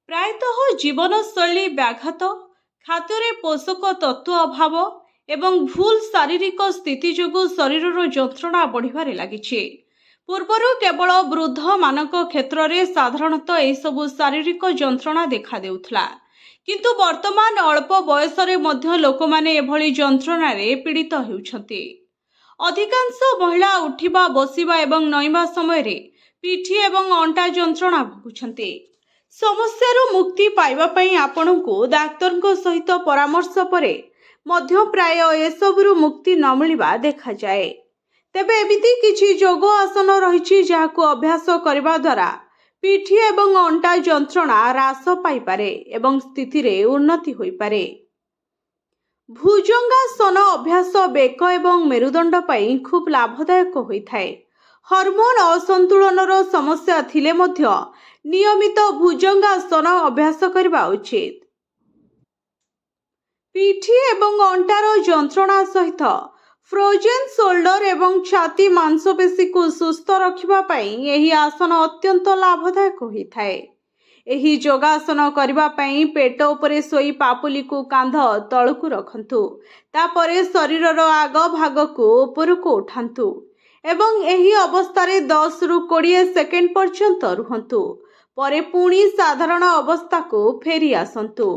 ପ୍ରାୟତଃ ଜୀବନଶୈଳୀ ବ୍ୟାଘାତ, ଖାଦ୍ୟରେ ପୋଷକ ତତ୍ତ୍ୱ ଅଭାବ ଏବଂ ଭୁଲ ଶାରୀରିକ ସ୍ଥିତି ଯୋଗୁଁ ଶରୀରର ଯନ୍ତ୍ରଣା ବଢ଼ିବାରେ ଲାଗିଛି। ପୂର୍ବରୁ କେବଳ ବୃଦ୍ଧମାନଙ୍କ କ୍ଷେତ୍ରରେ ସାଧାରଣତଃ ଏହିସବୁ ଶାରୀରିକ ଯନ୍ତ୍ରଣା ଦେଖାଦେଉଥିଲା, କିନ୍ତୁ ବର୍ତ୍ତମାନ ଅଳ୍ପ ବୟସରେ ମଧ୍ୟ ଲୋକମାନେ ଏଭଳି ଯନ୍ତ୍ରଣାରେ ପୀଡ଼ିତ ହେଉଛନ୍ତି। ଅଧିକାଂଶ ମହିଳା ଉଠିବା, ବସିବା ଏବଂ ନଇଁବା ସମୟରେ ପିଠି ଏବଂ ଅଣ୍ଟା ଯନ୍ତ୍ରଣା ଭୋଗୁଛନ୍ତି। ସମସ୍ୟାରୁ ମୁକ୍ତି ପାଇବା ପାଇଁ ଆପଣଙ୍କୁ ଡାକ୍ତରଙ୍କ ସହିତ ପରାମର୍ଶ ପରେ ମଧ୍ୟ ପ୍ରାୟ ଏସବୁରୁ ମୁକ୍ତି ନ ମିଳିବା ଦେଖାଯାଏ। ତେବେ ଏମିତି କିଛି ଯୋଗ ଆସନ ରହିଛି ଯାହାକୁ ଅଭ୍ୟାସ କରିବା ଦ୍ୱାରା ପିଠି ଏବଂ ଅଣ୍ଟା ଯନ୍ତ୍ରଣା ହ୍ରାସ ପାଇପାରେ ଏବଂ ସ୍ଥିତିରେ ଉନ୍ନତି ହୋଇପାରେ। ଭୁଜଙ୍ଗାସନ ଅଭ୍ୟାସ ବେକ ଏବଂ ମେରୁଦଣ୍ଡ ପାଇଁ ଖୁବ୍ ଲାଭଦାୟକ ହୋଇଥାଏ। ହରମୋନ ଅସନ୍ତୁଳନର ସମସ୍ୟା ଥିଲେ ମଧ୍ୟ ନିୟମିତ ଭୁଜଙ୍ଗାସନ ଅଭ୍ୟାସ କରିବା ଉଚିତ। ପିଠି ଏବଂ ଅଣ୍ଟାର ଯନ୍ତ୍ରଣା ସହିତ ଫ୍ରୋଜେନ୍ ଶୋଲ୍ଡର ଏବଂ ଛାତି ମାଂସପେଶୀକୁ ସୁସ୍ଥ ରଖିବା ପାଇଁ ଏହି ଆସନ ଅତ୍ୟନ୍ତ ଲାଭଦାୟକ ହୋଇଥାଏ। ଏହି ଯୋଗାସନ କରିବା ପାଇଁ ପେଟ ଉପରେ ଶୋଇ ପାପୁଲିକୁ କାନ୍ଧ ତଳକୁ ରଖନ୍ତୁ। ତାପରେ ଶରୀରର ଆଗ ଭାଗକୁ ଉପରକୁ ଉଠାନ୍ତୁ ଏବଂ ଏହି ଅବସ୍ଥାରେ 10ରୁ 20 ସେକେଣ୍ଡ ପର୍ଯ୍ୟନ୍ତ ରୁହନ୍ତୁ। ପରେ ପୁଣି ସାଧାରଣ ଅବସ୍ଥାକୁ ଫେରି ଆସନ୍ତୁ।